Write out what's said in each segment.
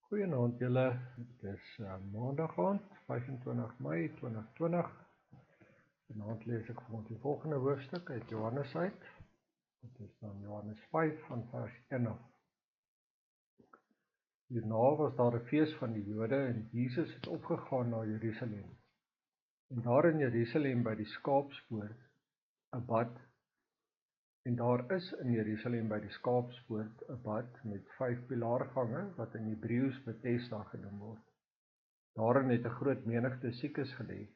Goeienaand julle, het is maandag aand, 25 Mei 2020. Vanaand lees ek vir ons die volgende hoofstuk uit Johannes uit. Dit is dan Johannes 5 van vers 1 af. Hierna was daar 'n fees van die Jode en Jesus het opgegaan na Jerusalem. En daar in Jerusalem by die Skaapspoort 'n bad. En daar is in Jerusalem by die Skaapspoort 'n bad met 5 pilaargange wat in Hebreëus Bethesda genoem word. Daarin het 'n groot menigte siekes gelê,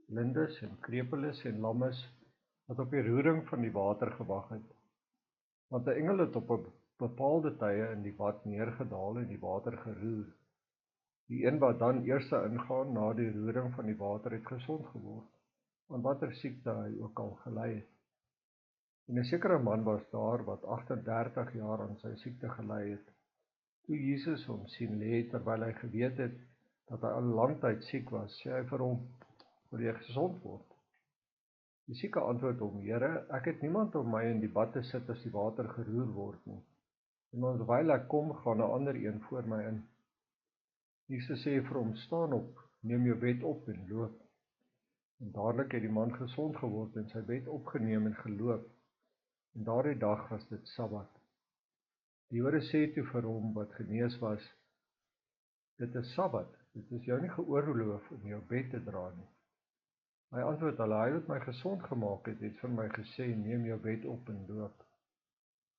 blindes en krepeles en lammes wat op die roering van die water gewag het. Want 'n engel het op 'n bepaalde tye in die bad neergedaal en die water geroer. Die een wat dan eers ingaan na die roering van die water het gesond geword, aan watter siekte hy ook al gely het. En 'n sekere man was daar wat 38 jaar aan sy siekte gely het. Toe Jesus hom sien lê terwyl hy geweet het dat hy al lang tyd siek was, sê hy vir hom: "Wil jy gesond word?" Die sieke antwoord hom: "Here, ek het niemand om my in die bad te sit as die water geroer word nie. En terwyl ek kom, gaan 'n ander een voor my in." Jesus sê vir hom: "Staan op, neem jou bed op en loop." En dadelik het die man gesond geword en sy bed opgeneem en geloop. En daardie dag was dit Sabbat. Die Jode sê toe vir hom wat genees was: "Dit is Sabbat, dit is jou nie geoorloof om jou bed te dra nie." Hy antwoord hulle: "Hy wat my gesond gemaak het vir my gesê, neem jou bed op en loop."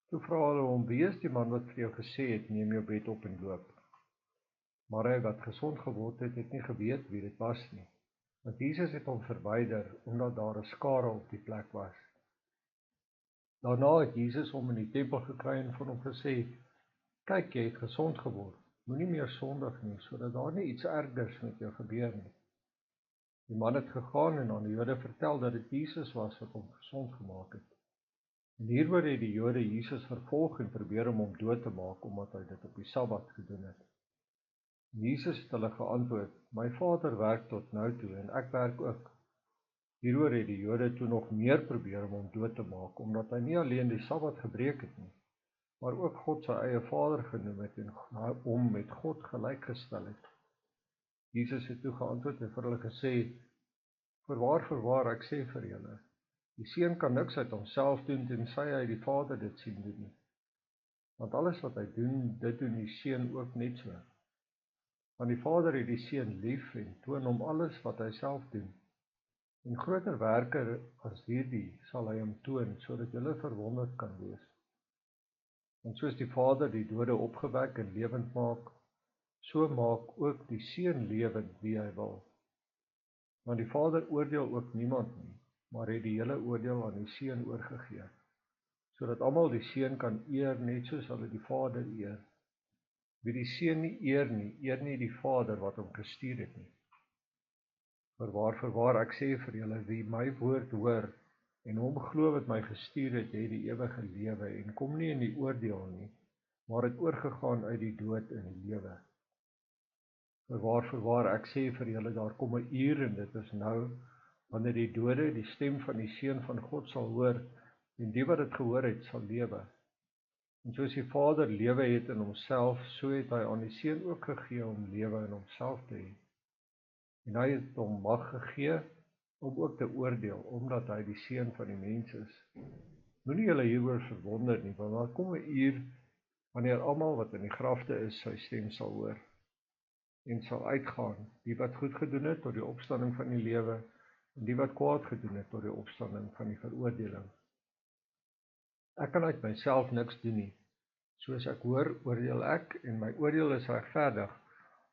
Toe vra hulle hom: "Wie is die man wat vir jou gesê het, neem jou bed op en loop?" Maar hy wat gesond geword het nie geweet wie dit was nie, want Jesus het hom verwyder, omdat daar 'n skare op die plek was. Daarna het Jesus hom in die tempel gekry en vir hom gesê: "Kyk, jy het gesond geword, moenie meer sondig nie, sodat daar nie iets ergers met jou gebeur nie." Die man het gegaan en aan die Jode vertel dat dit Jesus was wat hom gesond gemaak het. En hieroor het die Jode Jesus vervolg en probeer om dood te maak, omdat hy dit op die Sabbat gedoen het. En Jesus het hulle geantwoord: "My Vader werk tot nou toe en ek werk ook." Hieroor het die Jode toe nog meer probeer om hom dood te maak, omdat hy nie alleen die Sabbat gebreek het nie, maar ook God sy eie Vader genoem het en hom met God gelykgestel het. Jesus het toe geantwoord en vir hulle gesê: Voorwaar, ek sê vir julle, die Seun kan niks uit homself doen tensy hy die Vader dit sien doen nie. Want alles wat hy doen, dit doen die Seun ook net so. Want die Vader het die Seun lief en toon hom alles wat hy self doen. En groter werke as hierdie sal hy hom toon, sodat julle verwonderd kan wees. Want soos die Vader die dode opgewek en lewend maak, so maak ook die Seun lewend wie hy wil. Want die Vader oordeel ook niemand nie, maar het die hele oordeel aan die Seun oorgegee, sodat almal die Seun kan eer net soos hulle die Vader eer. Wie die Seun nie eer nie die Vader wat hom gestuur het nie. Voorwaar, ek sê vir julle, wie my woord hoor en hom glo wat my gestuur het, het die ewige lewe en kom nie in die oordeel nie, maar het oorgegaan uit die dood in die lewe. Voorwaar, ek sê vir julle, daar kom 'n uur en dit is nou, wanneer die dode die stem van die Seun van God sal hoor, en die wat dit gehoor het, sal lewe. En soos die Vader lewe het in homself, so het hy aan die Seun ook gegee om lewe in homself te hê. En hy het hom mag gegee om ook te oordeel, omdat hy die Seun van die mens is. Moenie julle hieroor verwonder nie, want daar kom 'n uur wanneer almal wat in die grafte is, sy stem sal hoor en sal uitgaan, die wat goed gedoen het tot die opstanding van die lewe, en die wat kwaad gedoen het tot die opstanding van die veroordeling. Ek kan uit myself niks doen nie. Soos ek hoor, oordeel ek, en my oordeel is regverdig,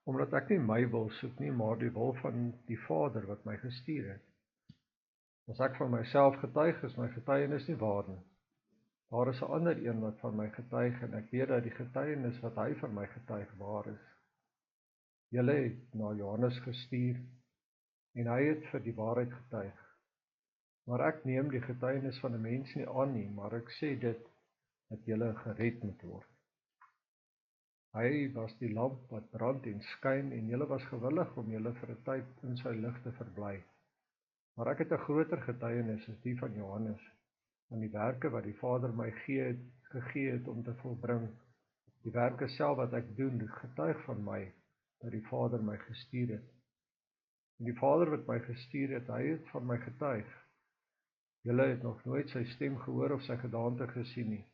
omdat ek nie my wil soek nie, maar die wil van die Vader wat my gestuur het. As ek van myself getuig, is my getuienis nie waar nie. Daar is 'n ander een wat van my getuig, en ek weet dat die getuienis wat hy van my getuig waar is. Julle het na Johannes gestuur, en hy het vir die waarheid getuig. Maar ek neem die getuienis van 'n mens nie aan nie, maar ek sê dit, dat julle gered moet word. Hy was die lamp wat brand en skyn, en julle was gewillig om julle vir 'n tyd in sy lig te verbly. Maar ek het 'n groter getuienis as die van Johannes, van die werke wat die Vader my gegee het om te volbring. Die werke self wat ek doen, dit getuig van my, dat die Vader my gestuur het. En die Vader wat my gestuur het, hy het van my getuig. Julle het nog nooit sy stem gehoor of sy gedaante gesien nie.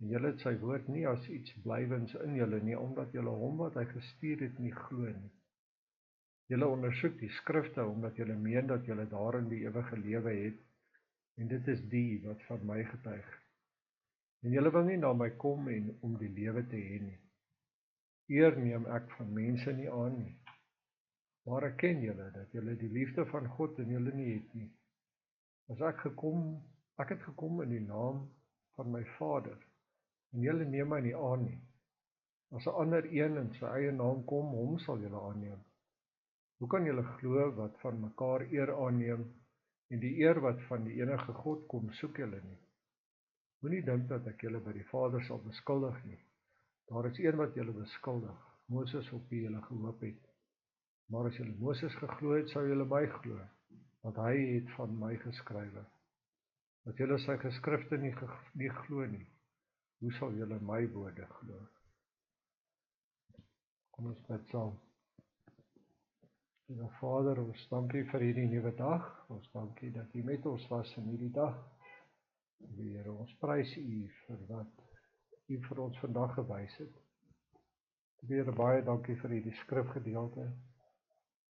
En julle het sy woord nie as iets blywends in julle nie, omdat julle hom wat hy gestuur het nie glo nie. Julle ondersoek die skrifte, omdat julle meen dat julle daarin die ewige lewe het, en dit is die wat van my getuig. En julle wil nie na my kom en om die lewe te hê nie. Eer neem ek van mense nie aan nie. Maar ek ken julle, dat julle die liefde van God in julle nie het nie. Ek het gekom in die naam van my Vader, en julle neem my nie aan nie. As 'n ander een in sy eie naam kom, hom sal julle aanneem. Hoe kan julle glo wat van mekaar eer aanneem, en die eer wat van die enige God kom, soek julle nie? Moenie dink dat ek julle by die Vader sal beskuldig nie. Daar is een wat julle beskuldig, Moses op wie julle gehoop het. Maar as julle Moses geglo het, sou julle my glo, want hy het van my geskrywe. As julle sy geskrifte nie glo nie, hoe sal julle my woorde glo? Kom ons bid saam. Liewe Vader, ons dankie vir hierdie nuwe dag. Ons dankie dat U met ons was in hierdie dag. Here, ons prys U vir wat U vir ons vandag gewys het. Here, baie dankie vir hierdie skrifgedeelte.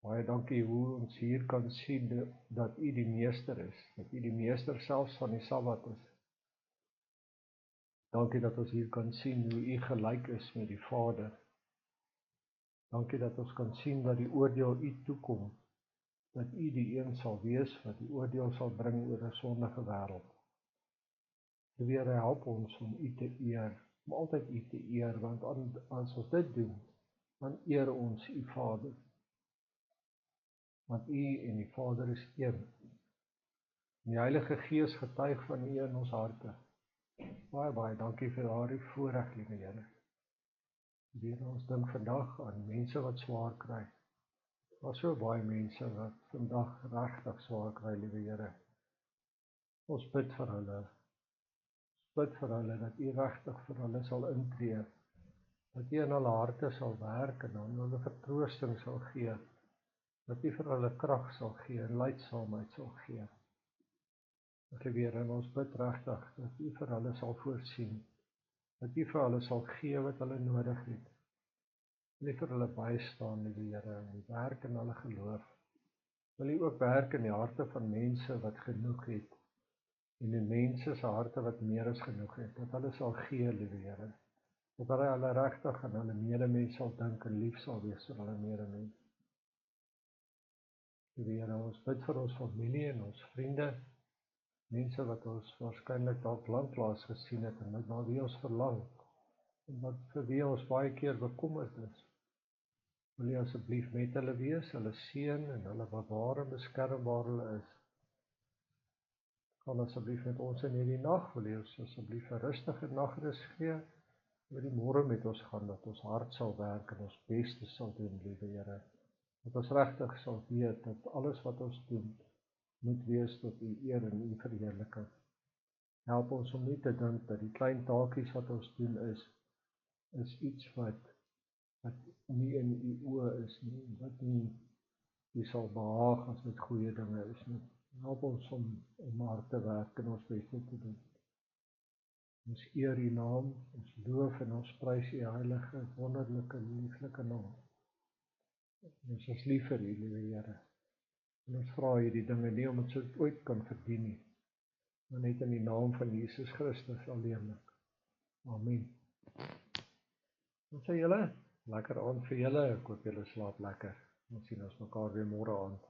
Baie dankie hoe ons hier kan sien dat U die meester is, dat U die meester selfs van die Sabbat is. Dankie dat ons hier kan sien hoe U gelyk is met die Vader. Dankie dat ons kan sien dat die oordeel U toekom, dat U die een sal wees wat die oordeel sal bring oor 'n sondige wêreld. Here, help ons om U te eer, om altyd U te eer, want as ons dit doen, dan eer ons U Vader. Want U en die Vader is een. En die Heilige Gees getuig van U in ons harte. Baie dankie vir daardie voorreg, liewe Here. Here, ons dink vandag aan mense wat swaar kry. Daar so baie mense wat vandag regtig swaar kry, liewe Here. Ons bid vir hulle. Ons bid vir hulle dat U regtig vir hulle sal intree. Dat U in hulle harte sal werk en dan hulle vertroosting sal gee. Dat U vir hulle krag sal gee en leidsaamheid sal gee. Here, en ons bid regtig dat U vir hulle sal voorsien. Dat U vir hulle sal gee wat hulle nodig het. Wil U vir hulle bystaan, liewe Here, en U werk in hulle geloof. Wil U ook werk in die harte van mense wat genoeg het, en in mense se harte wat meer as genoeg het, dat hulle sal gee, liewe Here. Dat hulle regtig aan hulle medemens sal dink en lief sal wees vir hulle medemens. Liewe Here, ons bid vir ons familie en ons vriende, mense wat ons waarskynlik dalk lanklaas gesien het en na wie ons verlang, en wat vir wie ons baie keer bekommerd is. Wil U asseblief met hulle wees, hulle seën en hulle bewaar en beskerm waar hulle is. Kom asseblief met ons in hierdie nag, wil U ons asseblief 'n rustige nagrus gee, wat die môre met ons gaan, dat ons hart sal werk en ons beste sal doen, liewe Here. Dat ons regtig sal weet dat alles wat ons doen, moet wees tot U eer en U verheerliking. Help ons om nie te dink dat die klein taakies wat ons doen is iets wat nie in U oë is nie, wat nie U sal behaag as dit goeie dinge is nie. Help ons om hard te werk en ons beste te doen. Ons eer U naam, ons loof en ons prys U heilige, wonderlike, lieflike naam. Ons is lief vir U, liewe Here. En ons vra hierdie dinge nie omdat ons dit ooit kan verdien nie, maar net in die naam van Jesus Christus alleenlik. Amen. Wat sê julle? Lekker aand vir julle. Ek hoop julle slaap lekker. Ons sien ons mekaar weer môre aand.